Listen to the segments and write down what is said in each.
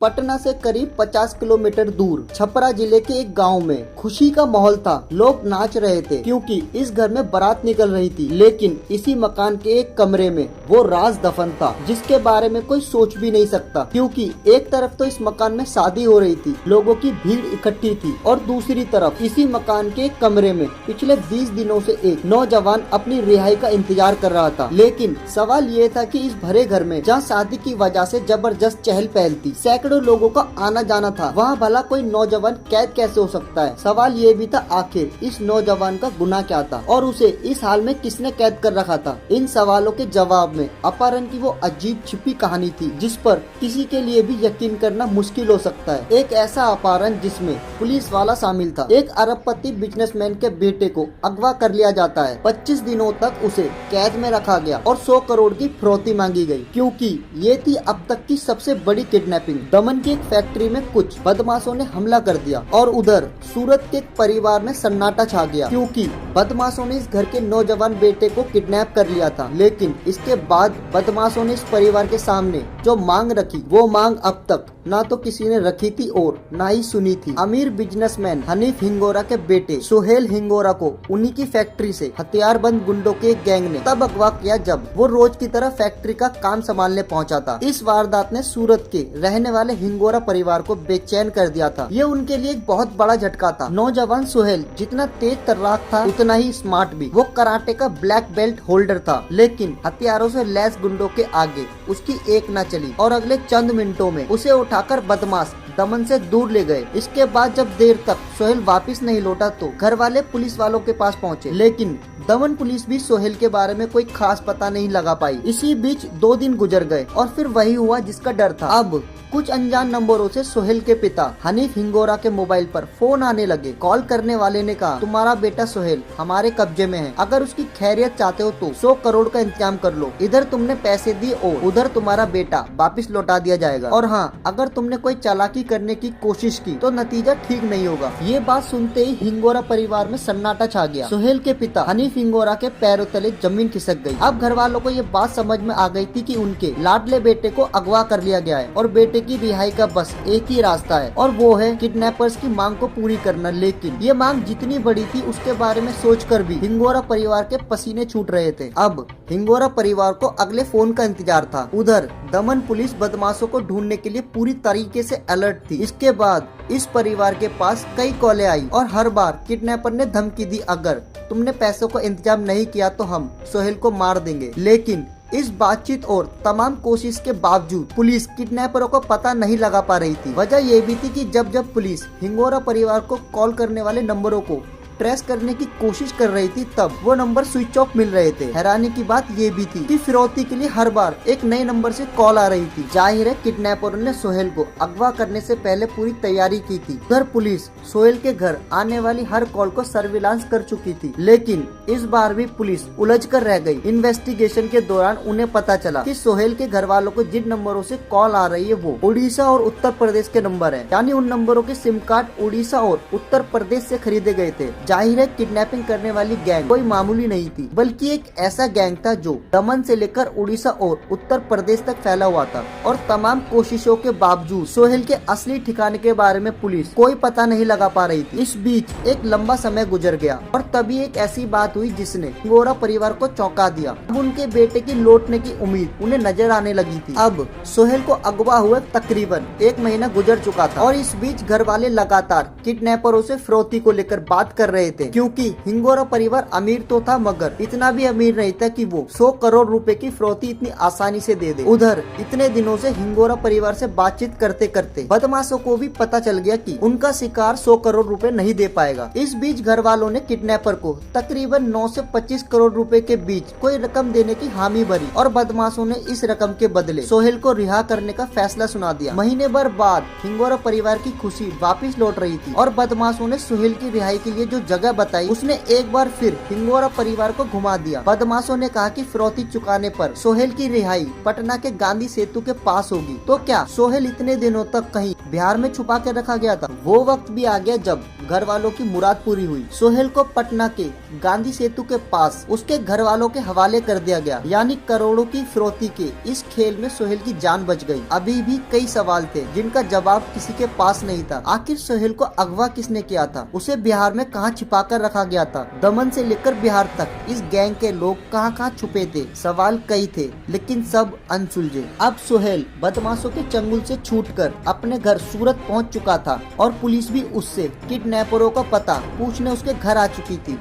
पटना से करीब 50 किलोमीटर दूर छपरा जिले के एक गांव में खुशी का माहौल था। लोग नाच रहे थे क्योंकि इस घर में बारात निकल रही थी। लेकिन इसी मकान के एक कमरे में वो राज दफन था जिसके बारे में कोई सोच भी नहीं सकता, क्योंकि एक तरफ तो इस मकान में शादी हो रही थी, लोगों की भीड़ इकट्ठी थी, और दूसरी तरफ इसी मकान के एक कमरे में पिछले 20 दिनों से एक नौजवान अपनी रिहाई का इंतजार कर रहा था। लेकिन सवाल ये था कि इस भरे घर में जहाँ शादी की वजह से जबरदस्त चहल पहल थी, सैकड़ों लोगों का आना जाना था, वहाँ भला कोई नौजवान कैद कैसे हो सकता है। सवाल ये भी था आखिर इस नौजवान का गुनाह क्या था और उसे इस हाल में किसने कैद कर रखा था। इन सवालों के जवाब में अपहरण की वो अजीब छिपी कहानी थी जिस पर किसी के लिए भी यकीन करना मुश्किल हो सकता है। एक ऐसा अपहरण जिसमें पुलिस वाला शामिल था। एक अरबपति बिजनेसमैन के बेटे को अगवा कर लिया जाता है। 25 दिनों तक उसे कैद में रखा गया और 100 करोड़ की फिरौती मांगी गई, क्योंकि ये थी अब तक की सबसे बड़ी किडनैपिंग। दमन की एक फैक्ट्री में कुछ बदमाशों ने हमला कर दिया और उधर सूरत के एक परिवार में सन्नाटा छा गया, क्योंकि बदमाशों ने इस घर के नौजवान बेटे को किडनैप कर लिया था। लेकिन इसके बाद बदमाशों ने इस परिवार के सामने जो मांग रखी, वो मांग अब तक ना तो किसी ने रखी थी और ना ही सुनी थी। अमीर बिजनेसमैन हनीफ हिंगोरा के बेटे सुहेल हिंगोरा को उन्हीं की फैक्ट्री से हथियारबंद गुंडों के एक गैंग ने तब अगवा किया जब वो रोज की तरह फैक्ट्री का काम संभालने पहुंचा था। इस वारदात ने सूरत के रहने वाले हिंगोरा परिवार को बेचैन कर दिया था। ये उनके लिए एक बहुत बड़ा झटका था। नौजवान सुहेल जितना तेज तर्राक था उतना ही स्मार्ट भी। वो कराटे का ब्लैक बेल्ट होल्डर था, लेकिन हथियारों से लैस गुंडों के आगे उसकी एक न चली और अगले चंद मिनटों में उसे उठाकर बदमाश दमन से दूर ले गए। इसके बाद जब देर तक सोहेल वापस नहीं लौटा तो घर वाले पुलिस वालों के पास पहुंचे, लेकिन दमन पुलिस भी सोहेल के बारे में कोई खास पता नहीं लगा पाई। इसी बीच 2 दिन गुजर गए और फिर वही हुआ जिसका डर था। अब कुछ अनजान नंबरों से सोहेल के पिता हनीफ हिंगोरा के मोबाइल पर फोन आने लगे। कॉल करने वाले ने कहा, तुम्हारा बेटा सोहेल हमारे कब्जे में है, अगर उसकी खैरियत चाहते हो तो 100 करोड़ का इंतजाम कर लो। इधर तुमने पैसे दिए और उधर तुम्हारा बेटा वापस लौटा दिया जाएगा, और हाँ, अगर तुमने कोई चालाकी करने की कोशिश की तो नतीजा ठीक नहीं होगा। ये बात सुनते ही हिंगोरा परिवार में सन्नाटा छा गया। सोहेल के पिता हनीफ हिंगोरा के पैरों तले जमीन खिसक गई। अब घर वालों को ये बात समझ में आ गई थी कि उनके लाडले बेटे को अगवा कर लिया गया है और बेटे की रिहाई का बस एक ही रास्ता है, और वो है किडनैपर्स की मांग को पूरी करना। लेकिन ये मांग जितनी बड़ी थी उसके बारे में सोचकर भी हिंगोरा परिवार के पसीने छूट रहे थे। अब हिंगोरा परिवार को अगले फोन का इंतजार था। उधर दमन पुलिस बदमाशों को ढूंढने के लिए पूरी तरीके से अलर्ट थी। इसके बाद इस परिवार के पास कई कॉलें आई और हर बार किडनैपर ने धमकी दी, अगर तुमने पैसों का इंतजाम नहीं किया तो हम सोहेल को मार देंगे। लेकिन इस बातचीत और तमाम कोशिश के बावजूद पुलिस किडनैपरों को पता नहीं लगा पा रही थी। वजह यह भी थी कि जब पुलिस हिंगोरा परिवार को कॉल करने वाले नंबरों को ट्रेस करने की कोशिश कर रही थी तब वो नंबर स्विच ऑफ मिल रहे थे। हैरानी की बात ये भी थी कि फिरौती के लिए हर बार एक नए नंबर से कॉल आ रही थी। जाहिर है किडनैपरों ने सोहेल को अगवा करने से पहले पूरी तैयारी की थी। उधर पुलिस सोहेल के घर आने वाली हर कॉल को सर्विलांस कर चुकी थी, लेकिन इस बार भी पुलिस उलझ कर रह गई। इन्वेस्टिगेशन के दौरान उन्हें पता चला कि सोहेल के घर वालों को जिन नंबरों से कॉल आ रही है वो उड़ीसा और उत्तर प्रदेश के नंबर है, यानी उन नंबरों के सिम कार्ड उड़ीसा और उत्तर प्रदेश से खरीदे गए थे। जाहिर है किडनैपिंग करने वाली गैंग कोई मामूली नहीं थी, बल्कि एक ऐसा गैंग था जो दमन से लेकर उड़ीसा और उत्तर प्रदेश तक फैला हुआ था। और तमाम कोशिशों के बावजूद सोहेल के असली ठिकाने के बारे में पुलिस कोई पता नहीं लगा पा रही थी। इस बीच एक लंबा समय गुजर गया और तभी एक ऐसी बात हुई जिसने हिंगोरा परिवार को चौंका दिया। अब उनके बेटे की लौटने की उम्मीद उन्हें नजर आने लगी थी। अब सोहेल को अगवा हुए तकरीबन 1 महीना गुजर चुका था और इस बीच घर वाले लगातार किडनैपरों से फिरौती को लेकर बात कर रहे थे, क्योंकि हिंगोरा परिवार अमीर तो था मगर इतना भी अमीर नहीं था कि वो 100 करोड़ रुपए की फिरौती इतनी आसानी से दे दे। उधर इतने दिनों से हिंगोरा परिवार से बातचीत करते करते बदमाशों को भी पता चल गया कि उनका शिकार 100 करोड़ रुपए नहीं दे पाएगा। इस बीच घर वालों ने किडनैपर को तकरीबन 9 से 25 करोड़ रुपए के बीच कोई रकम देने की हामी भरी और बदमाशों ने इस रकम के बदले सोहेल को रिहा करने का फैसला सुना दिया। महीने भर बाद हिंगोरा परिवार की खुशी वापिस लौट रही थी और बदमाशों ने सोहेल की रिहाई के लिए जो जगह बताई उसने एक बार फिर हिंगोरा परिवार को घुमा दिया। बदमाशों ने कहा कि फिरौती चुकाने पर सोहेल की रिहाई पटना के गांधी सेतु के पास होगी। तो क्या सोहेल इतने दिनों तक कहीं बिहार में छुपा के रखा गया था? वो वक्त भी आ गया जब घर वालों की मुराद पूरी हुई। सोहेल को पटना के गांधी सेतु के पास उसके घर वालों के हवाले कर दिया गया। यानी करोड़ों की फिरौती के इस खेल में सोहेल की जान बच गई। अभी भी कई सवाल थे जिनका जवाब किसी के पास नहीं था। आखिर सोहेल को अगवा किसने किया था? उसे बिहार में कहां छिपा कर रखा गया था? दमन से लेकर बिहार तक इस गैंग के लोग कहां छुपे थे? सवाल कई थे लेकिन सब अनसुलझे। अब सोहेल बदमाशों के चंगुल से छूटकर अपने घर सूरत पहुंच चुका था और पुलिस भी उससे किडनैपरों का पता पूछने उसके घर आ चुकी थी।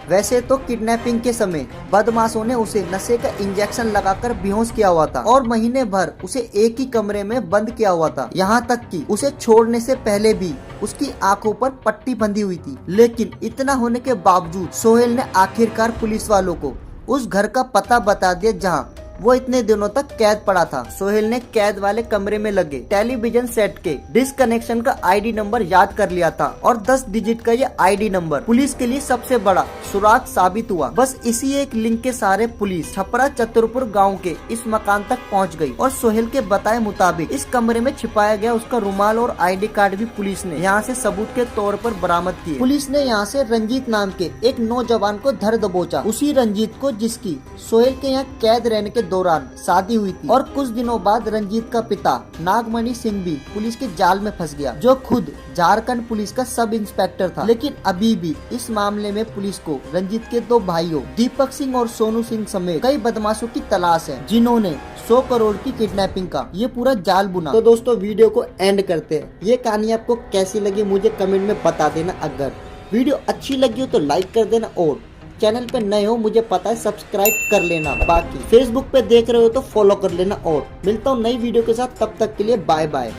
वैसे तो किडनैपिंग के समय बदमाशों ने उसे नशे का इंजेक्शन लगाकर बेहोश किया हुआ था और महीने भर उसे एक ही कमरे में बंद किया हुआ था। यहाँ तक कि उसे छोड़ने से पहले भी उसकी आंखों पर पट्टी बंधी हुई थी। लेकिन इतना होने के बावजूद सोहेल ने आखिरकार पुलिस वालों को उस घर का पता बता दिया जहाँ वो इतने दिनों तक कैद पड़ा था। सोहेल ने कैद वाले कमरे में लगे टेलीविजन सेट के डिस्कनेक्शन का आईडी नंबर याद कर लिया था और 10 डिजिट का ये आईडी नंबर पुलिस के लिए सबसे बड़ा सुराग साबित हुआ। बस इसी एक लिंक के सहारे पुलिस छपरा चतुरपुर गांव के इस मकान तक पहुंच गई और सोहेल के बताए मुताबिक इस कमरे में छिपाया गया उसका रुमाल और आईडी कार्ड भी पुलिस ने यहाँ से सबूत के तौर पर बरामद किए। पुलिस ने यहाँ से रंजीत नाम के एक नौजवान को धर दबोचा। उसी रंजीत को जिसकी सोहेल के यहाँ कैद रहने के दौरान शादी हुई थी। और कुछ दिनों बाद रंजीत का पिता नागमणि सिंह भी पुलिस के जाल में फंस गया, जो खुद झारखंड पुलिस का सब इंस्पेक्टर था। लेकिन अभी भी इस मामले में पुलिस को रंजीत के 2 भाइयों दीपक सिंह और सोनू सिंह समेत कई बदमाशों की तलाश है, जिन्होंने 100 करोड़ की किडनैपिंग का ये पूरा जाल बुना। तो दोस्तों वीडियो को एंड करते हैं। ये कहानी आपको कैसी लगी मुझे कमेंट में बता देना। अगर वीडियो अच्छी लगी हो तो लाइक कर देना और चैनल पे नए हो मुझे पता है सब्सक्राइब कर लेना। बाकी फेसबुक पे देख रहे हो तो फॉलो कर लेना और मिलता हूँ नई वीडियो के साथ। तब तक के लिए बाय बाय।